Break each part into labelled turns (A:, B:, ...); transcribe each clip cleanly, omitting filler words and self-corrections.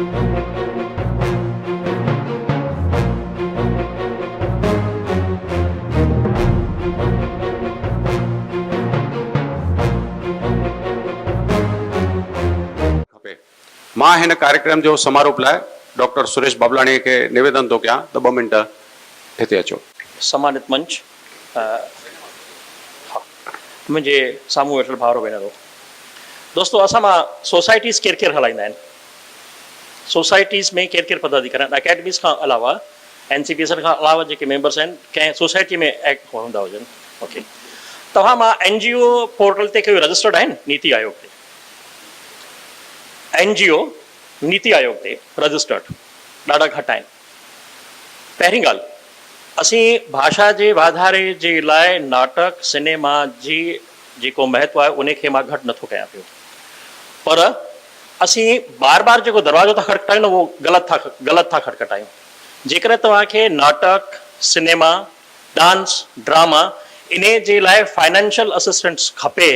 A: मां हिन कार्यक्रम जो समारोप लाइ डॉक्टर सुरेश बाबलाणी के निवेदन तो कयां त 2 मिनट हिते अचो।
B: सम्मानित मंच, मुझे सामू वेठल भावरो भेनरो, दोस्तों असां मां सोसाइटीज़ केर केर हलाईंदा आहिनि। सोसाइटीज़ में केर केर पदाधिकारी अकेडमीज़ खां अलावा NCPSL खां अलावा जेके मेंबर्स आहिनि कंहिं सोसाइटी में एक्ट हूंदा हुजनि। ओके, तव्हां मां NGO पोर्टल ते कयो रजिस्टर्ड आहिनि नीति आयोग ते? NGO नीति आयोग ते रजिस्टर्ड ॾाढा घटि आहिनि। पहिरीं ॻाल्हि, असीं भाषा जे वाधारे जे लाइ नाटक सिनेमा जी जेको महत्व आहे उनखे मां घटि नथो कयां पियो, पर असीं बार बार जेको दरवाज़ो था खटखटायूं न उहो ग़लति था खटखटायूं। जेकर तव्हांखे नाटक सिनेमा डांस ड्रामा इन जे लाइ फाइनेंशियल असिस्टेंस खपे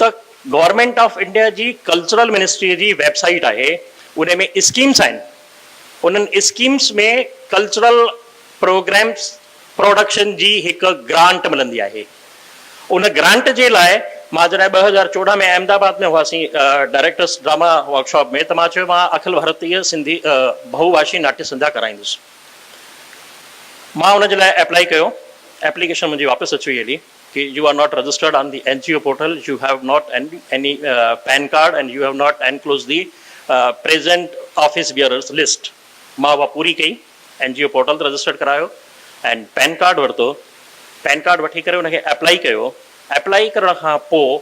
B: त गवर्नमेंट ऑफ इंडिया जी कल्चरल मिनिस्ट्री जी वेबसाइट आहे, उन में स्कीम्स आहिनि। उन्हनि स्कीम्स में कल्चरल प्रोग्राम्स प्रोडक्शन जी हिकु ग्रांट मिलंदी आहे। उन ग्रांट जे लाइ मां जॾहिं 2014 में अहमदाबाद में हुआसीं डायरेक्टर्स ड्रामा वर्कशॉप में, त मां चयो मां अखिल भारतीय सिंधी बहुभाषी नाट्य संध्या कराईंदुसि। मां उन जे लाइ अप्लाई कयो, एप्लीकेशन मुंहिंजी वापसि अची वई हली कि you are not registered on the NGO portal, you have not any PAN card and you have not enclosed the present office bearers list। मां उहा पूरी कई, NGO पोर्टल ते रजिस्टर्ड करायो एंड पैन कार्ड वरितो। पैन कार्ड वठी करे उनखे अप्लाई कयो। अप्लाई करण खां पोइ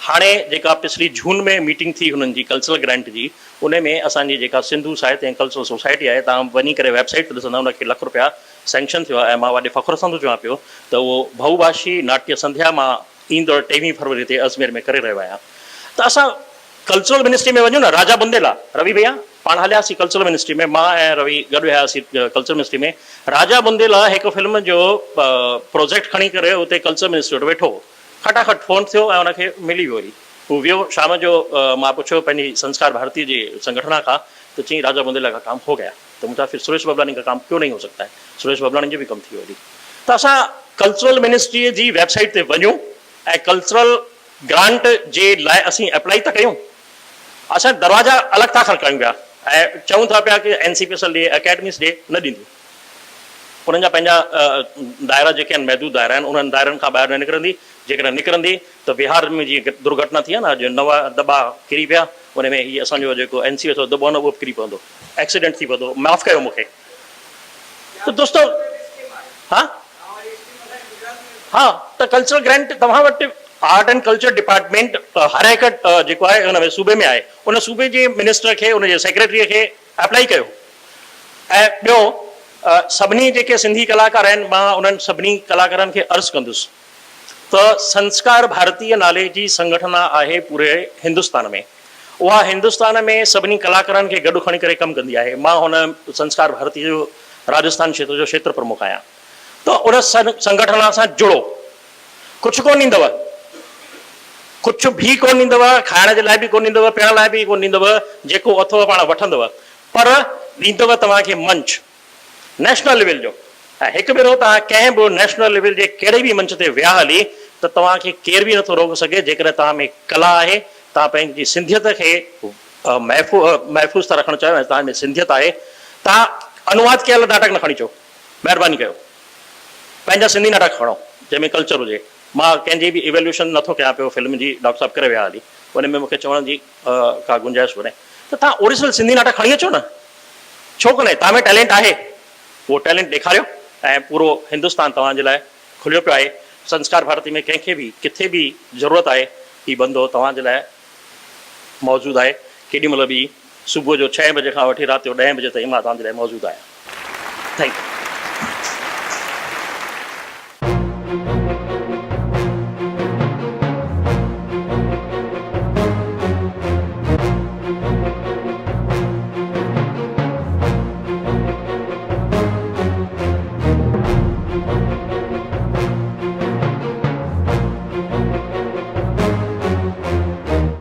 B: हाणे जेका पिछली जून में मीटिंग थी हुननि जी कल्चरल ग्रांट जी, उन में असांजी जेका सिंधु साहित्य ऐं कल्चरल सोसाइटी आहे, तव्हां वञी करे वेबसाइट ते ॾिसंदा उनखे ₹1 लाख सैंक्शन थियो आहे। ऐं मां वॾे फ़ख्र सां थो चवां पियो त उहो बहुभाषी नाट्य संध्या मां ईंदड़ 23 फरवरी ते अजमेर में करे रहियो आहियां। त असां कल्चरल मिनिस्ट्री में वञूं न, राजा बुंदेला रवि भैया पाण हलियासीं कल्चरल मिनिस्ट्री में, मां ऐं रवि गॾु वियासीं कल्चरल मिनिस्ट्री में। राजा बुंदेला हिकु फिल्म जो प्रोजेक्ट खणी करे उते कल्चरल मिनिस्ट्री वटि वेठो, खटाखट फ़ोन थियो ऐं उनखे मिली वियो। वरी हू वियो, शाम जो मां पुछियो पंहिंजी संस्कार भारती जे संगठना खां, तो चई राजा बुंदेला का काम हो गया। तो मुझे फिर सुरेश बाबलानी का काम क्यों नहीं हो सकता है? सुरेश बाबलानी जो भी कम थी वरी। तो असां कल्चरल मिनिस्ट्री जी वेबसाइट ते वञूं ऐं कल्चरल ग्रांट जे लाइ असीं अप्लाई था कयूं। असां दरवाजा अलॻि था खड़कायूं पिया ऐं चऊं था पिया कि NCPSL ॾे अकेडमीज़ ॾे न ॾींदियूं। उन्हनि जा पंहिंजा दायरा जेके आहिनि, महदूद दायरा आहिनि, उन्हनि दायरनि खां ॿाहिरि न निकिरंदी। जेकॾहिं निकिरंदी त बिहार में जीअं दुर्घटना थी आहे न, अॼु 9 दॿा किरी पिया, उन में हीअ असांजो जेको NCPSL दॿो न उहो बि किरी पवंदो, एक्सीडेंट थी पवंदो। माफ़ु कयो मूंखे। त दोस्तों हाँ हाँ, त कल्चरल ग्रांट तव्हां वटि आर्ट एंड कल्चर डिपार्टमेंट हर हिकु जेको आहे हुन में सूबे में आहे, उन सूबे जे मिनिस्टर खे, उन जे सेक्रेटरीअ खे अप्लाई कयो। ऐं ॿियो सभिनी जेके सिंधी कलाकार आहिनि, मां उन्हनि सभिनी कलाकारनि खे अर्ज़ु कंदुसि त संस्कार भारतीय नाले जी संगठना आहे पूरे हिंदुस्तान में। उहा हिंदुस्तान में सभिनी कलाकारनि खे गॾु खणी करे कमु कंदी आहे। मां हुन संस्कार भारती जो राजस्थान क्षेत्र जो क्षेत्र प्रमुख आहियां। त उन संगठना सां जुड़ो। कुझु कोन ॾींदव, कुझु बि कोन ॾींदव, खाइण जे लाइ बि कोन ॾींदव, पीअण लाइ बि कोन ॾींदव, जेको अथव पाण वठंदव, पर ॾींदव तव्हांखे मंच नेशनल लेवल जो। ऐं हिकु भेरो तव्हां कंहिं बि नेशनल लेवल जे कहिड़े बि मंच ते विया हली त तव्हांखे केर बि नथो रोके सघे। जेकॾहिं तव्हां में कला आहे, तव्हां पंहिंजी सिंधियत खे महफ़ूज़ था रखणु चाहियो ऐं तव्हां में सिंधियत आहे, तव्हां अनुवाद कयल नाटक न खणी अचो, महिरबानी कयो। पंहिंजा सिंधी नाटक खणो जंहिंमें कल्चर हुजे। मां कंहिंजी बि इवेल्यूशन नथो कयां पियो फिल्म जी, डॉक्टर साहब करे विया हली, उन में मूंखे चवण जी का गुंजाइश कोन्हे। त तव्हां ओरिजिनल सिंधी नाटक खणी अचो न, छो कोन्हे? तव्हां में टैलेंट आहे, उहो टैलेंट ॾेखारियो। ऐं पूरो हिंदुस्तान तव्हांजे लाइ खुलियो पियो आहे। संस्कार भारती में कंहिंखे बि किथे बि ज़रूरत आहे, हीउ बंदो तव्हांजे लाइ मौजूदु आहे। केॾी महिल बि सुबुह जो 6 बजे खां वठी राति जो 10 बजे ताईं मां तव्हांजे लाइ मौजूदु आहियां। Thank U.